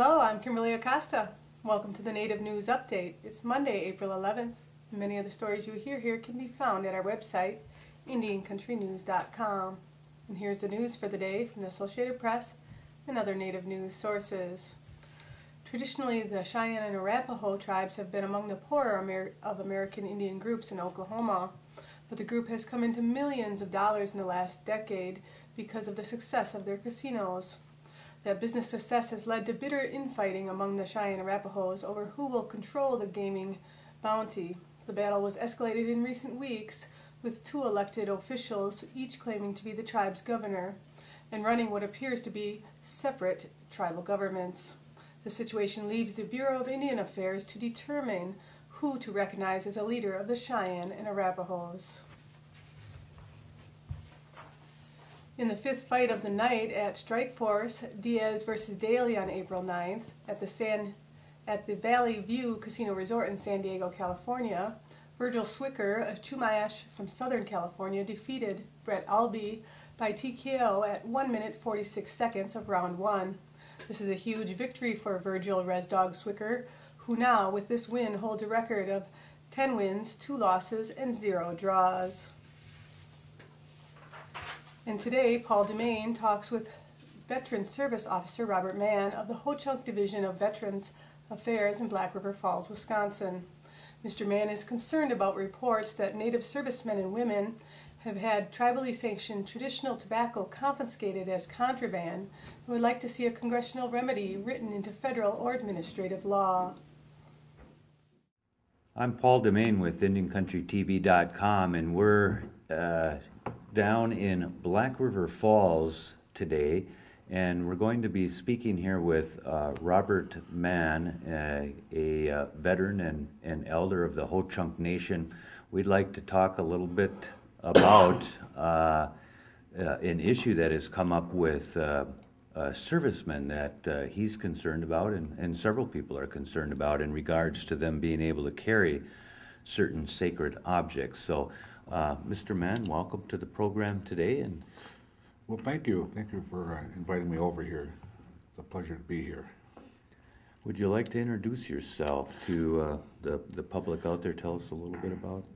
Hello, I'm Kimberlie Acosta. Welcome to the Native News Update. It's Monday, April 11th. Many of the stories you hear here can be found at our website, IndianCountryNews.com. And here's the news for the day from the Associated Press and other Native news sources. Traditionally, the Cheyenne and Arapaho tribes have been among the poorer of American Indian groups in Oklahoma, but the group has come into millions of dollars in the last decade because of the success of their casinos. That business success has led to bitter infighting among the Cheyenne-Arapahos over who will control the gaming bounty. The battle was escalated in recent weeks, with two elected officials each claiming to be the tribe's governor and running what appears to be separate tribal governments. The situation leaves the Bureau of Indian Affairs to determine who to recognize as a leader of the Cheyenne and Arapahos. In the fifth fight of the night at Strikeforce, Diaz versus Daly on April 9th at the Valley View Casino Resort in San Diego, California, Virgil Zwicker, a Chumash from Southern California, defeated Brett Albee by TKO at 1 minute 46 seconds of round 1. This is a huge victory for Virgil Res Dog Zwicker, who now, with this win, holds a record of 10 wins, 2 losses, and 0 draws. And today, Paul DeMain talks with Veteran Service Officer Robert Mann of the Ho-Chunk Division of Veterans Affairs in Black River Falls, Wisconsin. Mr. Mann is concerned about reports that Native servicemen and women have had tribally sanctioned traditional tobacco confiscated as contraband and would like to see a congressional remedy written into federal or administrative law. I'm Paul DeMain with IndianCountryTV.com, and we're down in Black River Falls today, and we're going to be speaking here with Robert Mann, a veteran and elder of the Ho-Chunk Nation. We'd like to talk a little bit about an issue that has come up with servicemen that he's concerned about, and several people are concerned about in regards to them being able to carry certain sacred objects. So, Mr. Mann, welcome to the program today. And well, thank you. Thank you for inviting me over here. It's a pleasure to be here. Would you like to introduce yourself to the public out there? Tell us a little bit about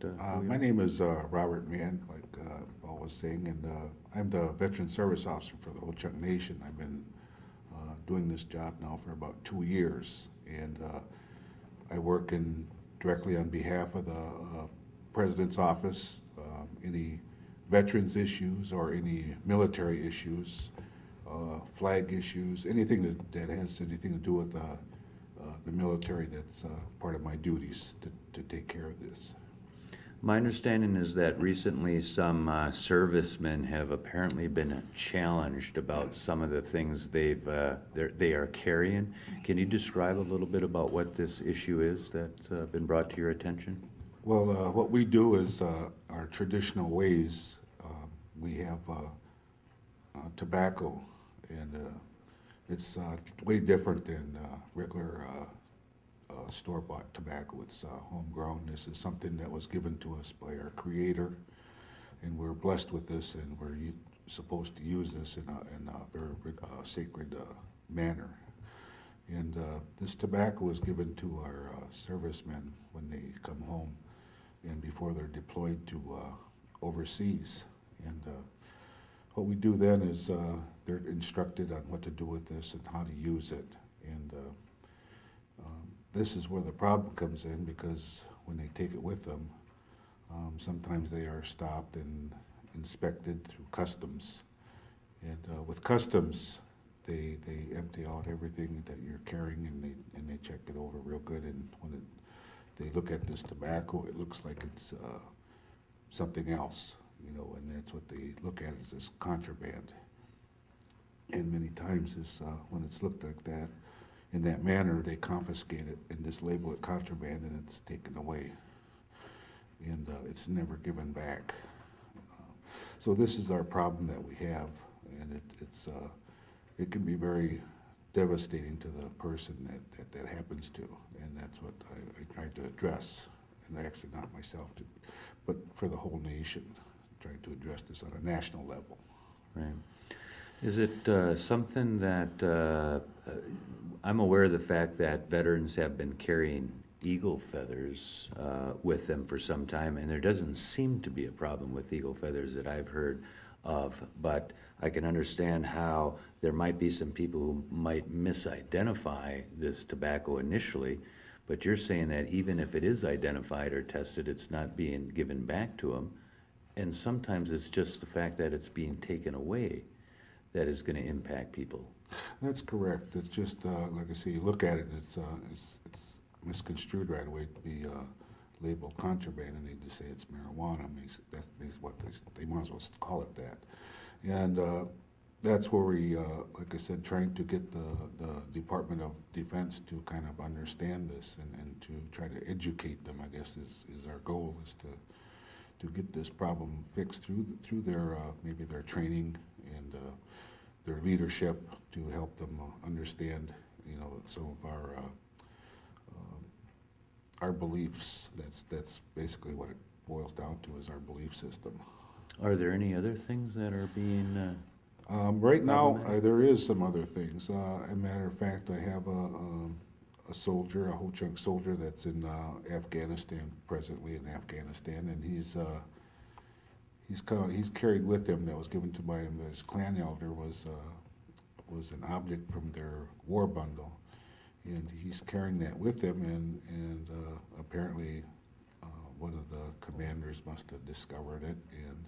my name is Robert Mann, like Paul was saying, and I'm the Veteran Service Officer for the Ho-Chunk Nation. I've been doing this job now for about 2 years, and I work directly on behalf of the President's Office, any veterans issues or any military issues, flag issues, anything that has anything to do with the military. That's part of my duties to take care of this. My understanding is that recently some servicemen have apparently been challenged about some of the things they are carrying. Can you describe a little bit about what this issue is that's been brought to your attention? Well, what we do is our traditional ways. We have tobacco, and it's way different than regular store-bought tobacco. It's homegrown. This is something that was given to us by our Creator, and we're blessed with this, and we're supposed to use this in a very sacred manner. And this tobacco is given to our servicemen when they come home and before they're deployed to overseas. And what we do then is they're instructed on what to do with this and how to use it. And this is where the problem comes in, because when they take it with them, sometimes they are stopped and inspected through customs. And with customs, they empty out everything that you're carrying, and they check it over real good. And when they look at this tobacco, it looks like it's something else, you know, and that's what they look at as this contraband. And many times when it's looked like that, in that manner, they confiscate it and just label it contraband, and it's taken away. And it's never given back. So this is our problem that we have, and it can be very devastating to the person that happens to, and that's what I tried to address, and actually not myself, but for the whole nation, trying to address this on a national level. Right. Is it something that, I'm aware of the fact that veterans have been carrying eagle feathers with them for some time, and there doesn't seem to be a problem with eagle feathers that I've heard of, but I can understand how there might be some people who might misidentify this tobacco initially, but you're saying that even if it is identified or tested, it's not being given back to them, and sometimes it's just the fact that it's being taken away that is going to impact people. That's correct. It's just, like I say, you look at it, it's misconstrued right away to be labeled contraband, and they just say it's marijuana. I mean, that's what they might as well call it that. And that's where we, like I said, trying to get the Department of Defense to kind of understand this and to try to educate them, I guess, is our goal, is to get this problem fixed through their maybe their training and their leadership, to help them understand, you know, some of our beliefs. That's basically what it boils down to, is our belief system. Are there any other things that are being right now, there is some other things. As a matter of fact, I have a soldier, a Ho-Chunk soldier that's in Afghanistan, presently in Afghanistan, and he's carried with him, that was given to by him, his clan elder, was an object from their war bundle, and he's carrying that with him, and apparently one of the commanders must have discovered it, and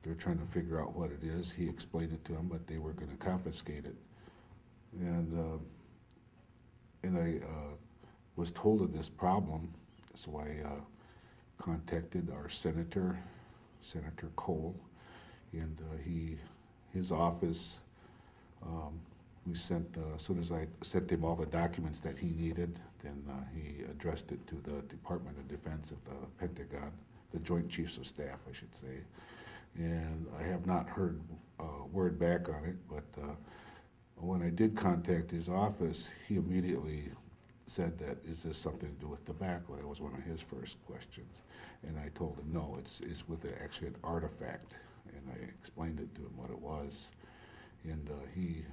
they're trying to figure out what it is. He explained it to them, but they were going to confiscate it, and I was told of this problem, so I contacted our Senator Cole, and his office, we sent, as soon as I sent him all the documents that he needed, then he addressed it to the Department of Defense of the Pentagon, the Joint Chiefs of Staff, I should say. And I have not heard word back on it, but when I did contact his office, he immediately said that, is this something to do with tobacco? That was one of his first questions. And I told him, no, it's with actually an artifact. And I explained it to him what it was. And he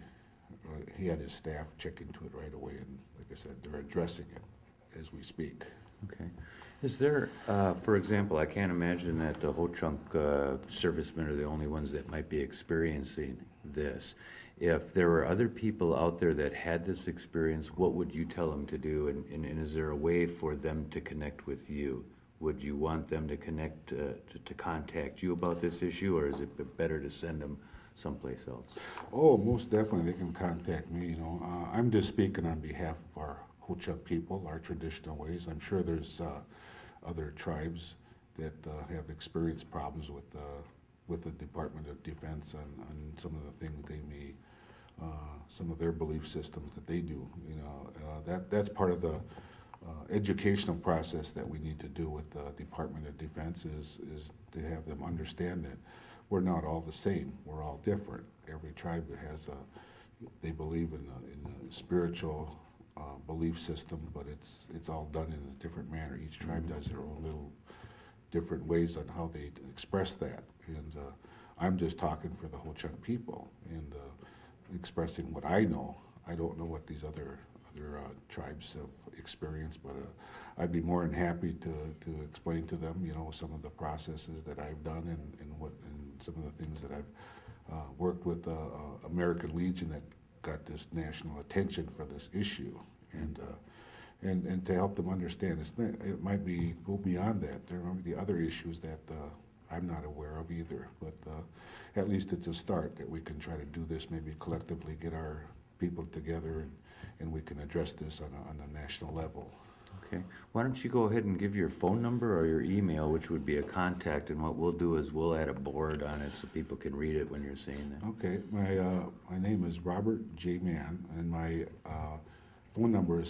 had his staff check into it right away. And like I said, they're addressing it as we speak. Okay. Is there, for example, I can't imagine that the Ho-Chunk servicemen are the only ones that might be experiencing this. If there were other people out there that had this experience, what would you tell them to do? And is there a way for them to connect with you? Would you want them to connect, to contact you about this issue, or is it better to send them someplace else? Oh, most definitely they can contact me. You know, I'm just speaking on behalf of our Ho-Chunk people, our traditional ways. I'm sure there's other tribes that have experienced problems with the Department of Defense on some of the things they may, some of their belief systems that they do. You know, that's part of the educational process that we need to do with the Department of Defense, is to have them understand that we're not all the same. We're all different. Every tribe has they believe in a spiritual belief system, but it's all done in a different manner. Each tribe does their own little different ways on how they express that. And I'm just talking for the Ho-Chunk people and expressing what I know. I don't know what these other tribes have experienced, but I'd be more than happy to explain to them, you know, some of the processes that I've done and some of the things that I've worked with American Legion that got this national attention for this issue, and to help them understand. It might go beyond that. There might be other issues that I'm not aware of either, but at least it's a start that we can try to do this, maybe collectively get our people together, and we can address this on a national level. Okay. Why don't you go ahead and give your phone number or your email, which would be a contact, and what we'll do is we'll add a board on it so people can read it when you're saying that. Okay. My name is Robert J. Mann, and my phone number is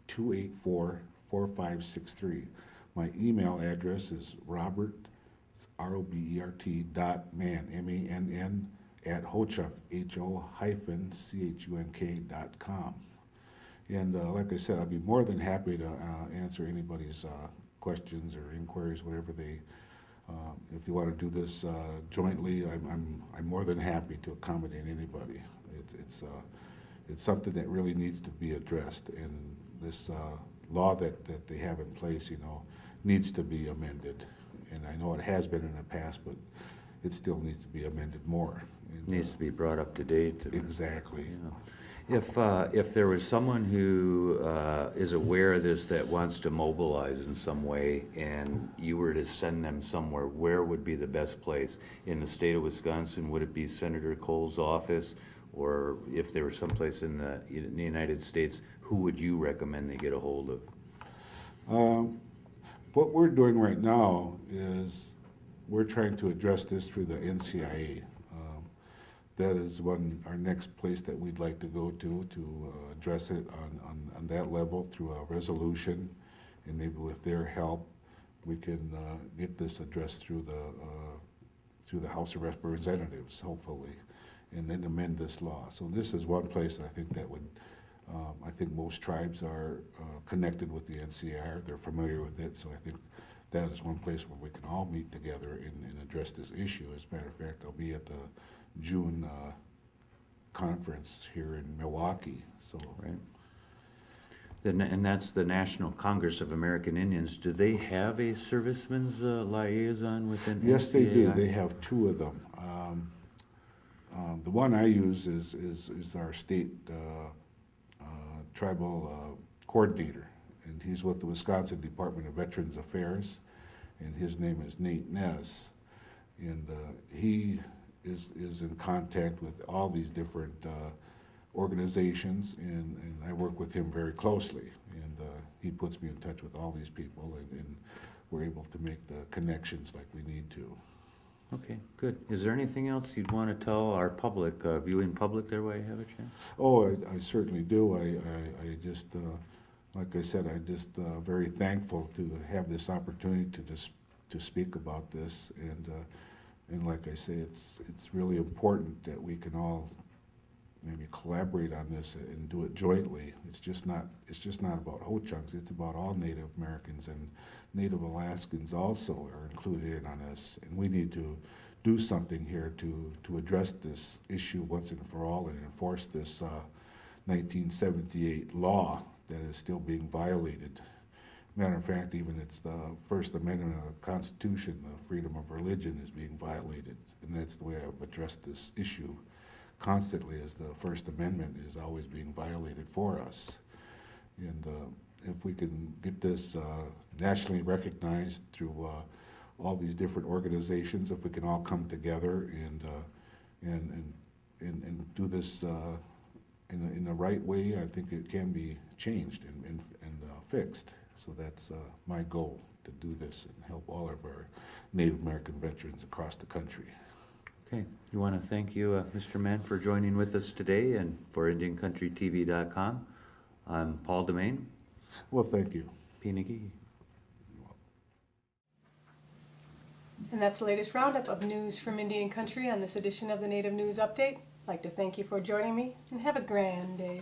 715-284-4563. My email address is Robert, R-O-B-E-R-T, .mann, M-A-N-N, at Ho-Chunk, H-O-CHUNK.com. And like I said, I'll be more than happy to answer anybody's questions or inquiries, whatever they If you want to do this jointly, I'm more than happy to accommodate anybody. It's something that really needs to be addressed, and this law that they have in place, needs to be amended. And I know it has been in the past, but it still needs to be amended more. And, needs to be brought up to date. Exactly. If there was someone who is aware of this that wants to mobilize in some way, and you were to send them somewhere, where would be the best place? In the state of Wisconsin, would it be Senator Cole's office? Or if there was someplace in the United States, who would you recommend they get a hold of? What we're doing right now is we're trying to address this through the NCIA. That is our next place that we'd like to go to address it on that level through a resolution, and maybe with their help we can get this addressed through the House of Representatives, hopefully, and then amend this law. So this is one place I think that would, I think most tribes are connected with the NCR, they're familiar with it, so I think that is one place where we can all meet together and address this issue. As a matter of fact, I'll be at the June conference here in Milwaukee. So. Right. And that's the National Congress of American Indians. Do they have a servicemen's liaison within NCAI? Yes, they do. They have two of them. The one I use is our state tribal coordinator, and he's with the Wisconsin Department of Veterans Affairs, and his name is Nate Nez, and he is in contact with all these different organizations, and I work with him very closely, and he puts me in touch with all these people, and we're able to make the connections like we need to. Okay, good. Is there anything else you'd want to tell our public, viewing public there while you have a chance? Oh, I certainly do. I just, like I said, I'm just very thankful to have this opportunity to speak about this, and like I say, it's really important that we can all maybe collaborate on this and do it jointly. It's just not about Ho-Chunks. It's about all Native Americans, and Native Alaskans also are included in on this. And we need to do something here to address this issue once and for all and enforce this 1978 law that is still being violated. Matter of fact, even it's the First Amendment of the Constitution, the freedom of religion is being violated. And that's the way I've addressed this issue constantly, as the First Amendment is always being violated for us. And if we can get this nationally recognized through all these different organizations, if we can all come together and do this in the right way, I think it can be changed and fixed. So that's my goal, to do this and help all of our Native American veterans across the country. Okay, you want to thank you, Mr. Mann, for joining with us today, and for IndianCountryTV.com. I'm Paul DeMain. Well, thank you. Pinagee. And that's the latest roundup of news from Indian Country on this edition of the Native News Update. I'd like to thank you for joining me, and have a grand day.